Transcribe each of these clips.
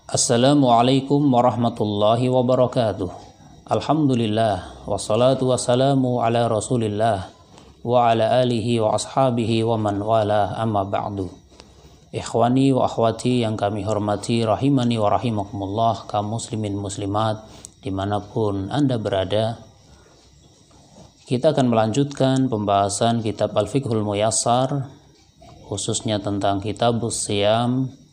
Assalamualaikum warahmatullahi wabarakatuh. Alhamdulillah, wassalatu wassalamu ala rasulillah wa ala alihi wa ashabihi wa man wala, amma ba'du. Ikhwani wa akhwati yang kami hormati, rahimani wa rahimakumullah, kaum muslimin muslimat dimanapun Anda berada. Kita akan melanjutkan pembahasan kitab Al-Fiqhul Muyassar, khususnya tentang Kitabus Shiyam.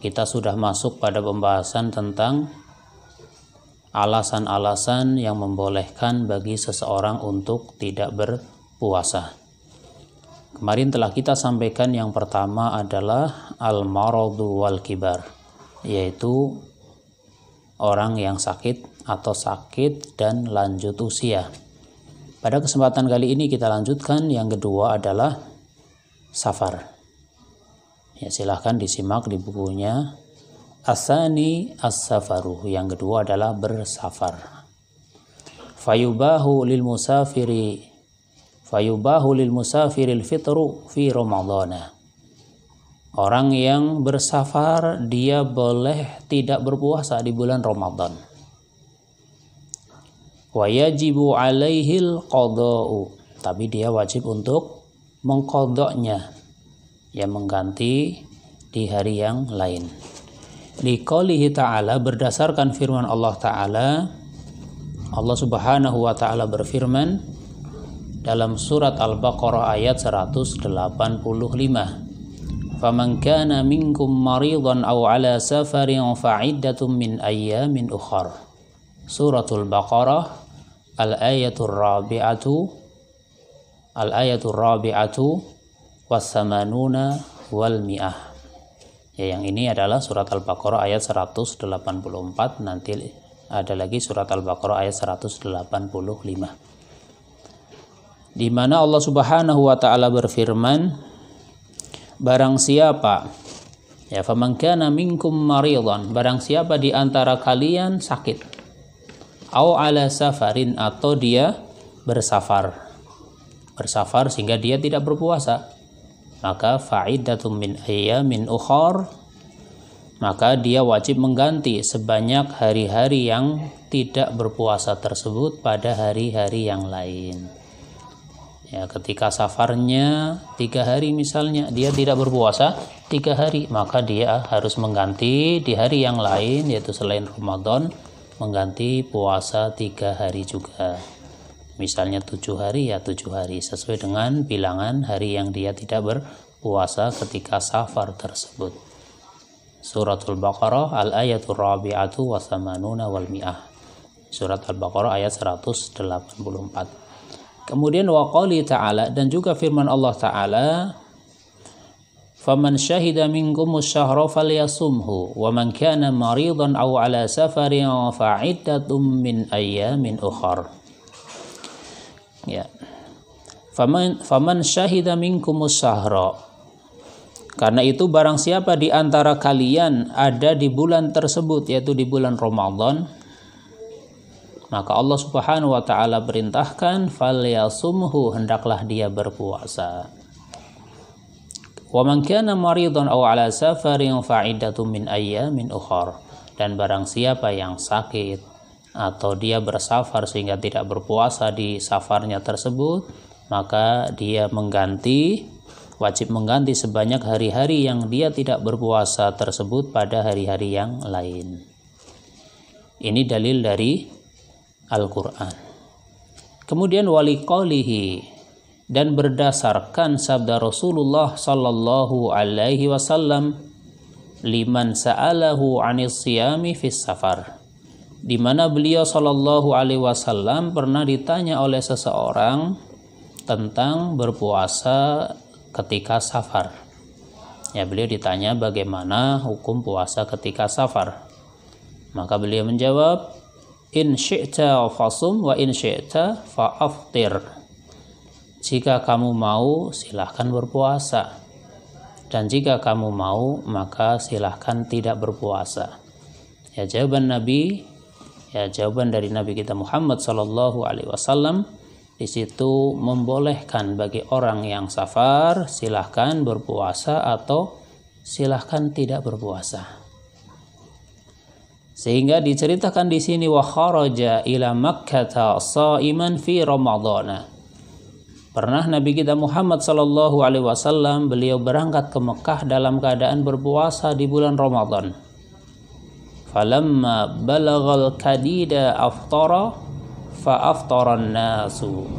Kita sudah masuk pada pembahasan tentang alasan-alasan yang membolehkan bagi seseorang untuk tidak berpuasa. Kemarin telah kita sampaikan yang pertama adalah al-maradu wal kibar, yaitu orang yang sakit atau sakit dan lanjut usia. Pada kesempatan kali ini kita lanjutkan yang kedua adalah safar. Ya, silahkan disimak di bukunya. Asani as-safaru, yang kedua adalah bersafar. Fayubahu lil musafiril fitru fi Ramadhana. Orang yang bersafar dia boleh tidak berpuasa di bulan Ramadan. Wa yajibu alaihil qada'u, tapi dia wajib untuk mengqadanya, ya, mengganti di hari yang lain. Liqaulihi ta'ala, berdasarkan firman Allah Ta'ala, Allah Subhanahu wa Ta'ala berfirman dalam surat Al-Baqarah ayat 185, faman kana minkum maridan aw ala safarin fa'iddatun min ayyamin ukhar. Suratul Baqarah al-ayatul rabi'atu wasamanuna wal mi'ah. Ya, yang ini adalah surat Al-Baqarah ayat 184. Nanti ada lagi surat Al-Baqarah ayat 185, di mana Allah Subhanahu wa Ta'ala berfirman, barang siapa, ya, faman kana minkum maridan, barang siapa di antara kalian sakit, au ala safarin, atau dia bersafar sehingga dia tidak berpuasa, maka fa'iddatun min ayyamin ukhar, maka dia wajib mengganti sebanyak hari-hari yang tidak berpuasa tersebut pada hari-hari yang lain. Ya, ketika safarnya 3 hari misalnya, dia tidak berpuasa 3 hari, maka dia harus mengganti di hari yang lain, yaitu selain Ramadan, mengganti puasa 3 hari juga. Misalnya 7 hari, ya 7 hari, sesuai dengan bilangan hari yang dia tidak berpuasa ketika safar tersebut. Suratul Baqarah al-ayatul rabi'atu wa thamanuna wal mi'ah. Surat Al-Baqarah ayat 184. Kemudian wa qali ta'ala, dan juga firman Allah Ta'ala, faman syahida minkumus syahra falyasumhu wa man kana maridan aw ala safarin fa'iddatun min ayyamin ukhar. Ya. Faman syahida minkumus syahra, karena itu barang siapa di antara kalian ada di bulan tersebut, yaitu di bulan Ramadan, maka Allah Subhanahu wa Ta'ala perintahkan falyasumhu, hendaklah dia berpuasa. Wa man kana maridan aw ala safarin fa'iddatun min ayyamin ukhar, dan barang siapa yang sakit atau dia bersafar sehingga tidak berpuasa di safarnya tersebut, maka dia wajib mengganti sebanyak hari-hari yang dia tidak berpuasa tersebut pada hari-hari yang lain. Ini dalil dari Al-Quran. Kemudian wali qawlihi, dan berdasarkan sabda Rasulullah sallallahu alaihi wasallam, liman sa'alahu 'anis siyami fis safar, di mana beliau sallallahu alaihi wasallam pernah ditanya oleh seseorang tentang berpuasa ketika safar. Ya, beliau ditanya bagaimana hukum puasa ketika safar. Maka beliau menjawab, in syi'ta fasum wa in syi'ta fa'aftir. Jika kamu mau, silahkan berpuasa, dan jika kamu mau, maka silahkan tidak berpuasa. Ya, jawaban dari Nabi kita Muhammad sallallahu alaihi wasallam di situ membolehkan bagi orang yang safar silahkan berpuasa atau silahkan tidak berpuasa. Sehingga diceritakan di sini wa kharaja ila Makkah shaiman fi Ramadhan. Pernah Nabi kita Muhammad sallallahu alaihi wasallam beliau berangkat ke Mekah dalam keadaan berpuasa di bulan Ramadan. Falamma balagal kadida aftara fa aftaran nasu.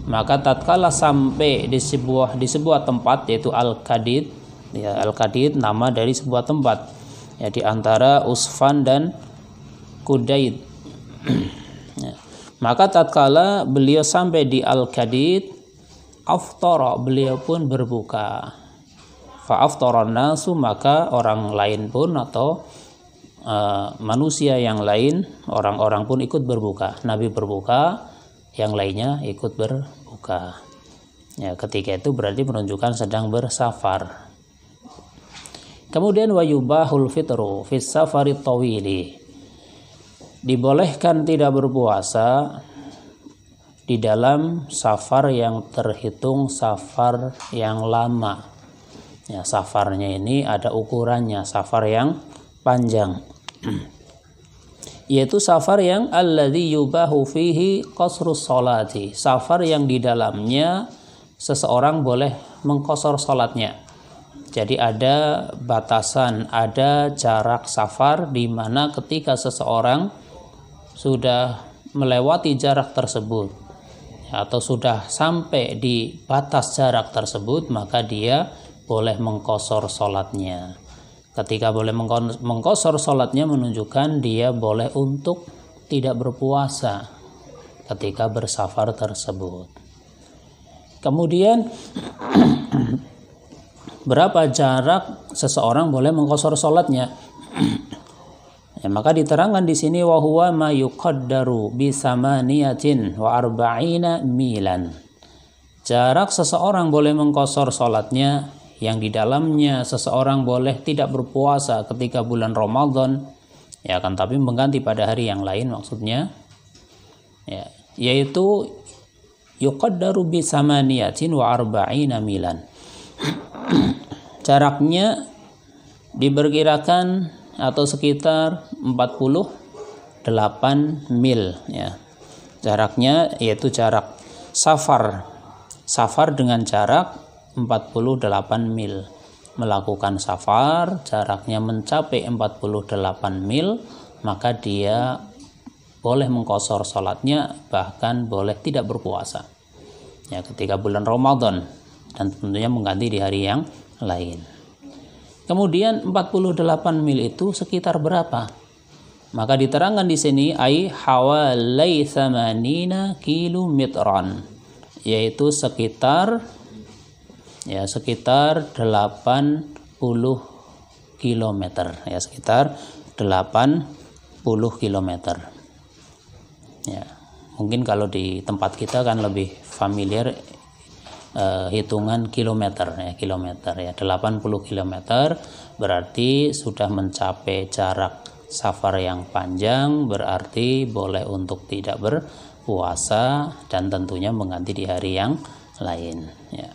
Maka tatkala sampai di sebuah tempat yaitu Al-Kadid, ya Al-Kadid nama dari sebuah tempat ya di antara Usfan dan Kudaid. Ya. Maka tatkala beliau sampai di Al-Kadid, aftara, beliau pun berbuka. Fa aftaran nasu, maka orang lain pun atau manusia yang lain, orang-orang pun ikut berbuka. Nabi berbuka, yang lainnya ikut berbuka. Ya, ketika itu berarti menunjukkan sedang bersafar. Kemudian wa yubahul fitru fis safari tawili. Dibolehkan tidak berpuasa di dalam safar yang terhitung safar yang lama. Ya, safarnya ini ada ukurannya, safar yang panjang. Yaitu safar yang alladzi yubahu fihi qasrus sholati, safar yang di dalamnya seseorang boleh mengqasar salatnya. Jadi ada batasan, ada jarak safar di mana ketika seseorang sudah melewati jarak tersebut atau sudah sampai di batas jarak tersebut, maka dia boleh mengqasar salatnya. Ketika boleh mengqasar salatnya menunjukkan dia boleh untuk tidak berpuasa ketika bersafar tersebut. Kemudian berapa jarak seseorang boleh mengqasar salatnya? Ya, maka diterangkan di sini wa huwa ma yuqaddaru bi samaniyatin wa arba'ina milan. Jarak seseorang boleh mengqasar salatnya yang di dalamnya seseorang boleh tidak berpuasa ketika bulan Ramadan, ya kan, tapi mengganti pada hari yang lain maksudnya, ya, yaitu yuqaddaru bi samaniyatin wa arba'ina milan. Jaraknya diperkirakan atau sekitar 48 mil, ya. Jaraknya yaitu jarak safar dengan jarak 48 mil. Melakukan safar jaraknya mencapai 48 mil, maka dia boleh mengqasar salatnya, bahkan boleh tidak berpuasa ya ketika bulan Ramadan, dan tentunya mengganti di hari yang lain. Kemudian 48 mil itu sekitar berapa? Maka diterangkan di sini ai hawalai 80 kilometran, yaitu sekitar 80 km, ya sekitar 80 km. Ya, mungkin kalau di tempat kita kan lebih familiar hitungan kilometer ya, 80 km berarti sudah mencapai jarak safar yang panjang, berarti boleh untuk tidak berpuasa dan tentunya mengganti di hari yang lain ya.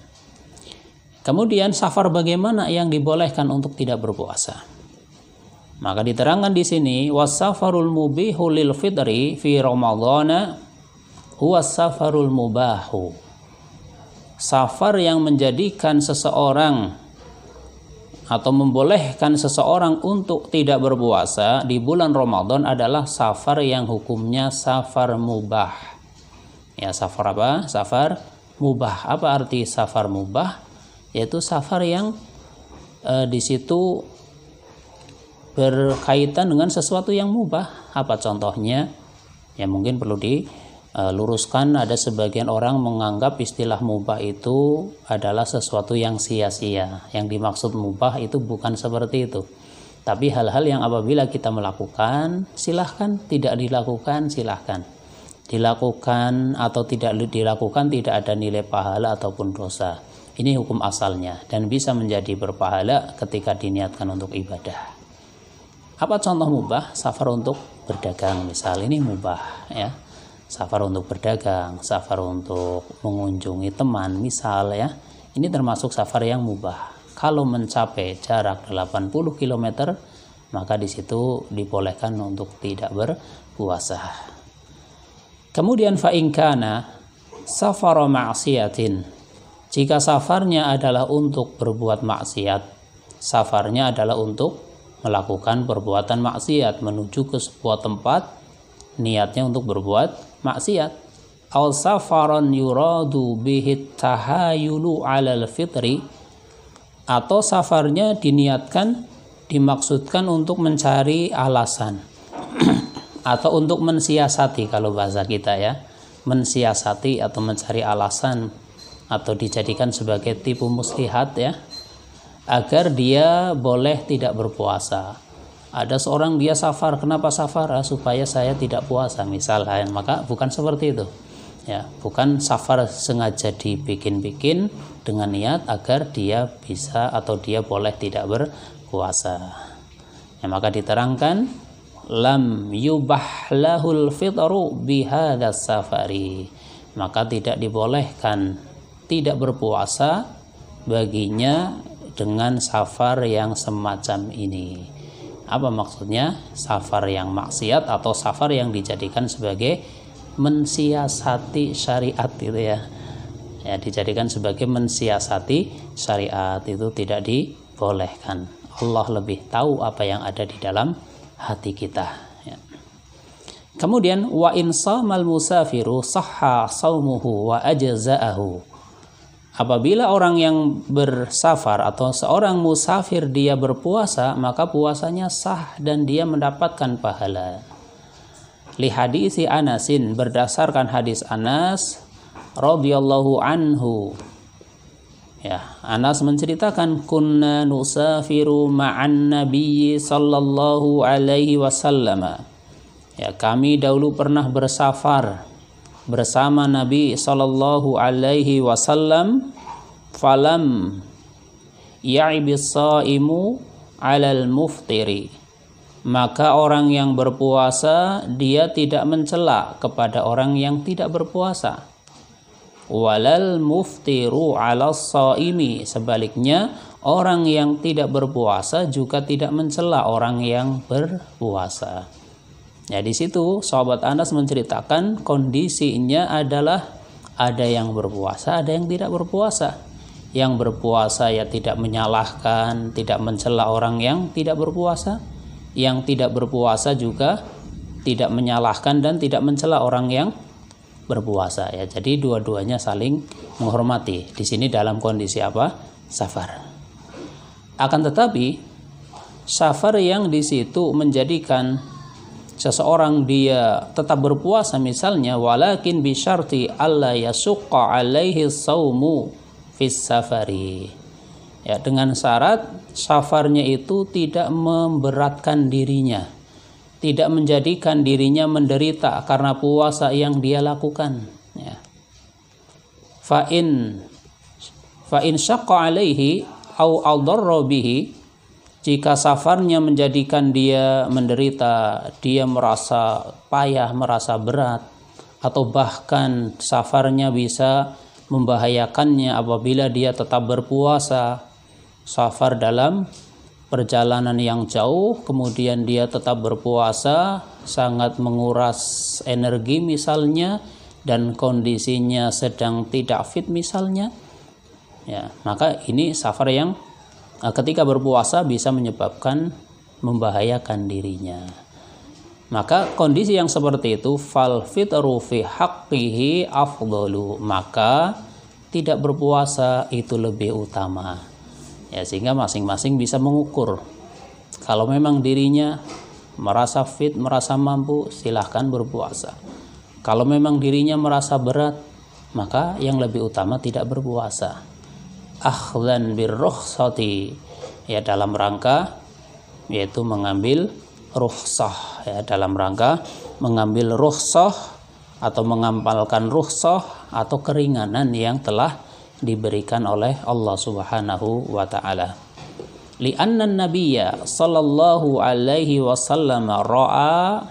Kemudian safar bagaimana yang dibolehkan untuk tidak berpuasa? Maka diterangkan di sini wasafarul mubihu lil fitri fi ramadhana huwa safarul mubahu. Safar yang menjadikan seseorang atau membolehkan seseorang untuk tidak berpuasa di bulan Ramadan adalah safar yang hukumnya safar mubah. Ya, safar apa? Safar mubah. Apa arti safar mubah? Yaitu safar yang di situ berkaitan dengan sesuatu yang mubah. Apa contohnya? Ya mungkin perlu diluruskan, ada sebagian orang menganggap istilah mubah itu adalah sesuatu yang sia-sia. Yang dimaksud mubah itu bukan seperti itu. Tapi hal-hal yang apabila kita melakukan, silahkan, tidak dilakukan, silahkan. Dilakukan atau tidak dilakukan tidak ada nilai pahala ataupun dosa. Ini hukum asalnya dan bisa menjadi berpahala ketika diniatkan untuk ibadah. Apa contoh mubah? Safar untuk berdagang misal, ini mubah ya. Safar untuk berdagang, safar untuk mengunjungi teman misal ya. Ini termasuk safar yang mubah. Kalau mencapai jarak 80 km maka di situ dibolehkan untuk tidak berpuasa. Kemudian fa in kana safara ma'siyatin, jika safarnya adalah untuk berbuat maksiat, safarnya adalah untuk melakukan perbuatan maksiat, menuju ke sebuah tempat, niatnya untuk berbuat maksiat. Aw safaran yuradu bihi tahayulu 'alal fitri, atau safarnya dimaksudkan untuk mencari alasan atau untuk mensiasati, kalau bahasa kita ya, mensiasati atau mencari alasan, atau dijadikan sebagai tipu muslihat ya, agar dia boleh tidak berpuasa. Ada seorang dia safar, kenapa safar? Supaya saya tidak puasa misalnya, maka bukan seperti itu ya, bukan safar sengaja dibikin-bikin dengan niat agar dia bisa atau dia boleh tidak berpuasa ya. Maka diterangkan lam yubah lahul fitru bihadas safari, maka tidak dibolehkan tidak berpuasa baginya dengan safar yang semacam ini. Apa maksudnya? Safar yang maksiat atau safar yang dijadikan sebagai mensiasati syariat itu ya. Ya, dijadikan sebagai mensiasati syariat, itu tidak dibolehkan. Allah lebih tahu apa yang ada di dalam hati kita ya. Kemudian wa in shamal musafiru sahha shaumuhu wa ajza'ahu, apabila orang yang bersafar atau seorang musafir dia berpuasa, maka puasanya sah dan dia mendapatkan pahala. Li hadisi Anasin, berdasarkan hadis Anas radhiyallahu anhu ya, Anas menceritakan kunna nusafiru ma'an nabiyyi sallallahu alaihi wasallam ya, kami dahulu pernah bersafar bersama Nabi sallallahu alaihi wasallam. Falam ya'ibis shaimu 'alal muftiri, maka orang yang berpuasa dia tidak mencela kepada orang yang tidak berpuasa. Walal muftiru 'alas shaimi, sebaliknya orang yang tidak berpuasa juga tidak mencela orang yang berpuasa. Ya, di situ sahabat Anas menceritakan kondisinya adalah ada yang berpuasa, ada yang tidak berpuasa. Yang berpuasa ya tidak menyalahkan, tidak mencela orang yang tidak berpuasa. Yang tidak berpuasa juga tidak menyalahkan dan tidak mencela orang yang berpuasa ya. Jadi dua-duanya saling menghormati. Di sini dalam kondisi apa? Safar. Akan tetapi safar yang di situ menjadikan seseorang dia tetap berpuasa misalnya, walakin bisyarti alla yasuqqa alaihi saumu fis safari ya, dengan syarat safarnya itu tidak memberatkan dirinya, tidak menjadikan dirinya menderita karena puasa yang dia lakukan ya. Fa in syaqqa alaihi au adarra bihi, jika safarnya menjadikan dia menderita, dia merasa payah, merasa berat, atau bahkan safarnya bisa membahayakannya apabila dia tetap berpuasa, safar dalam perjalanan yang jauh, kemudian dia tetap berpuasa, sangat menguras energi misalnya, dan kondisinya sedang tidak fit misalnya, ya, maka ini safar yang ketika berpuasa bisa menyebabkan membahayakan dirinya. Maka kondisi yang seperti itu fal fitru fi haqqihi afdalu, maka tidak berpuasa itu lebih utama. Ya, sehingga masing-masing bisa mengukur. Kalau memang dirinya merasa fit, merasa mampu, silahkan berpuasa. Kalau memang dirinya merasa berat, maka yang lebih utama tidak berpuasa. Akhdan birrukhsati ya, dalam rangka yaitu mengambil rukhsah ya, dalam rangka mengambil rukhsah atau mengamalkan rukhsah atau keringanan yang telah diberikan oleh Allah Subhanahu wa taala. Li'anna an-nabiyya sallallahu alaihi wasallam ra'a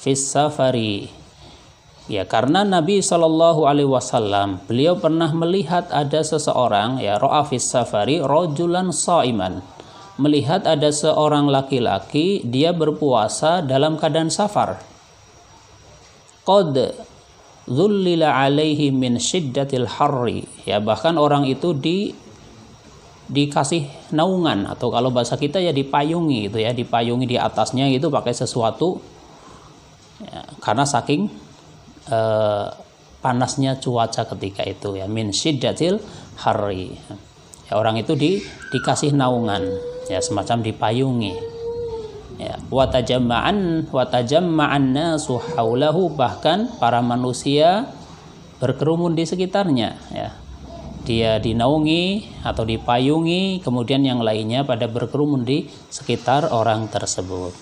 fis safari ya, karena Nabi Shallallahu Alaihi Wasallam beliau pernah melihat ada seseorang ya, ro'a fis safari rojulan shaiman, melihat ada seorang laki-laki dia berpuasa dalam keadaan safar. Qad zullila alaihi min syiddatil harri. Ya, bahkan orang itu dikasih naungan, atau kalau bahasa kita ya dipayungi gitu ya, dipayungi di atasnya itu pakai sesuatu ya, karena saking panasnya cuaca ketika itu ya, min syiddatil harri. Ya, orang itu dikasih naungan ya, semacam dipayungi ya. Watajamma'an nasu haulahu, bahkan para manusia berkerumun di sekitarnya ya. Dia dinaungi atau dipayungi, kemudian yang lainnya pada berkerumun di sekitar orang tersebut.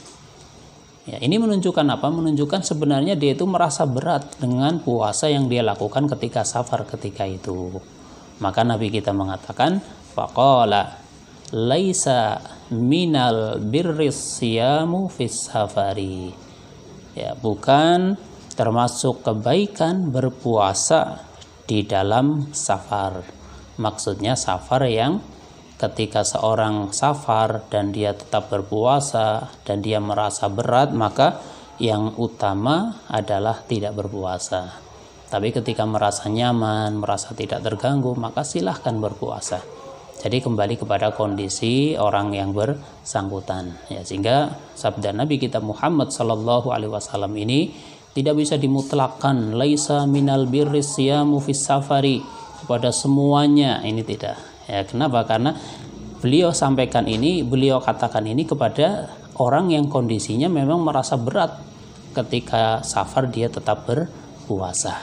Ya, ini menunjukkan apa? Menunjukkan sebenarnya dia itu merasa berat dengan puasa yang dia lakukan ketika safar ketika itu. Maka Nabi kita mengatakan, faqala laisa minal birris siyamu fis safari. Ya, bukan termasuk kebaikan berpuasa di dalam safar. Maksudnya safar yang ketika seorang safar dan dia tetap berpuasa dan dia merasa berat, maka yang utama adalah tidak berpuasa. Tapi ketika merasa nyaman, merasa tidak terganggu, maka silahkan berpuasa. Jadi kembali kepada kondisi orang yang bersangkutan ya, sehingga sabda Nabi kita Muhammad sallallahu alaihi wasallam ini tidak bisa dimutlakkan, laisa minal birris siyamu fis safari, kepada semuanya, ini tidak ya. Kenapa? Karena beliau sampaikan ini, beliau katakan ini kepada orang yang kondisinya memang merasa berat ketika safar dia tetap berpuasa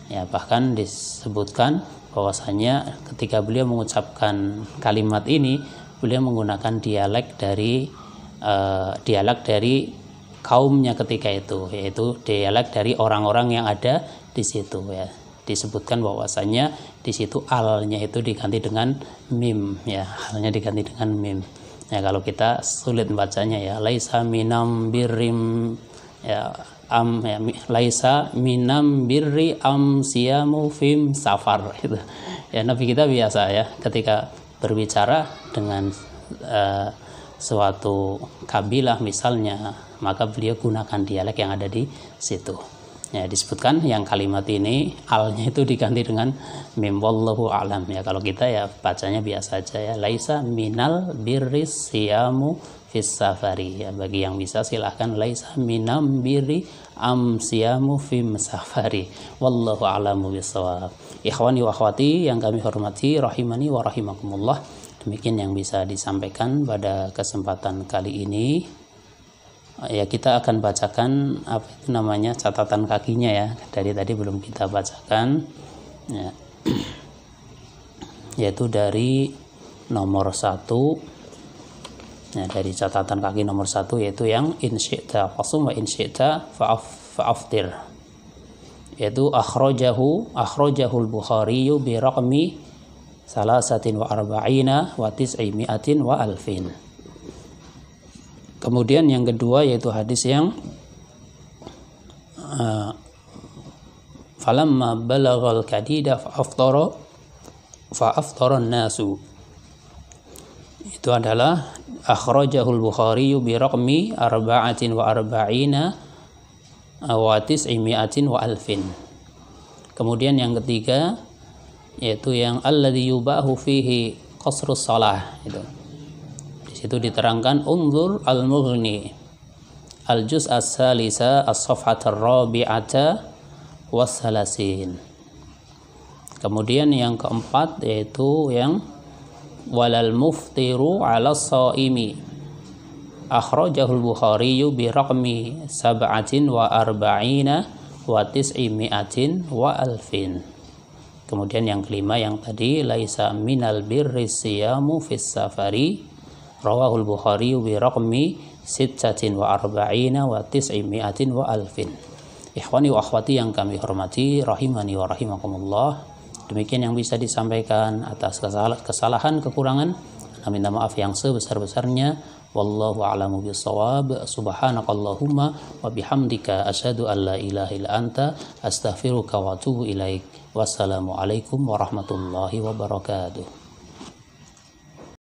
ya. Bahkan disebutkan bahwasanya ketika beliau mengucapkan kalimat ini, beliau menggunakan dialek dari kaumnya ketika itu, yaitu dialek dari orang-orang yang ada di situ ya. Disebutkan bahwasanya di situ alnya itu diganti dengan mim ya, alnya diganti dengan mim ya. Kalau kita sulit membacanya ya, laisa minam birrim ya, ya, laisa minam birri am siyamu fim safar gitu ya. Nabi kita biasa ya ketika berbicara dengan suatu kabilah misalnya, maka beliau gunakan dialek yang ada di situ ya. Disebutkan yang kalimat ini alnya itu diganti dengan mim, wallahu a'lam ya. Kalau kita ya bacanya biasa aja ya, laisa minal birris siyamu fis safari ya. Bagi yang bisa silahkan laisa minam birri am siyamu fim safari, wallahu a'lamu bissawab. Ikhwani wa akhwati yang kami hormati rahimani wa rahimakumullah, demikian yang bisa disampaikan pada kesempatan kali ini. Ya, kita akan bacakan apa itu namanya catatan kakinya ya, dari tadi belum kita bacakan ya. Yaitu dari nomor 1 ya, dari catatan kaki nomor 1, yaitu yang in syi'ta fasum wa in syi'ta fa'aftir, yaitu akhrajahul Bukhari bi raqmi 43 wa 900 wa alfin. Kemudian yang kedua yaitu hadis yang falamma balaghal kadida fa'aftara an-nasu. Itu adalah akhrajahul Bukhari bi raqmi 44 wa 900 wa alfin. Kemudian yang ketiga yaitu yang alladzi yubahu fihi qasrus shalah. Itu diterangkan unzur al-mughni al-juz' as-salisa as-safhat ar-rabi'ata was-salasin. Kemudian yang keempat yaitu yang walal muftiru 'ala shaimi akhrajahul Bukhari bi raqmi 47 wa 900 wa alfin. Kemudian yang kelima yang tadi laisa minal birri siyamu fis safari rawahul Bukhari bi raqmi 46 wa 900 wa alfin. Ikhwani wa akhwati yang kami hormati rahimani wa rahimakumullah, demikian yang bisa disampaikan. Atas kesalahan kekurangan kami minta maaf yang sebesar-besarnya. Wallahu a'lamu bissawab. Subhanakallahumma wa bihamdika asyhadu an la ilaha illa anta astaghfiruka wa atubu ilaik. Wassalamu alaikum warahmatullahi wabarakatuh.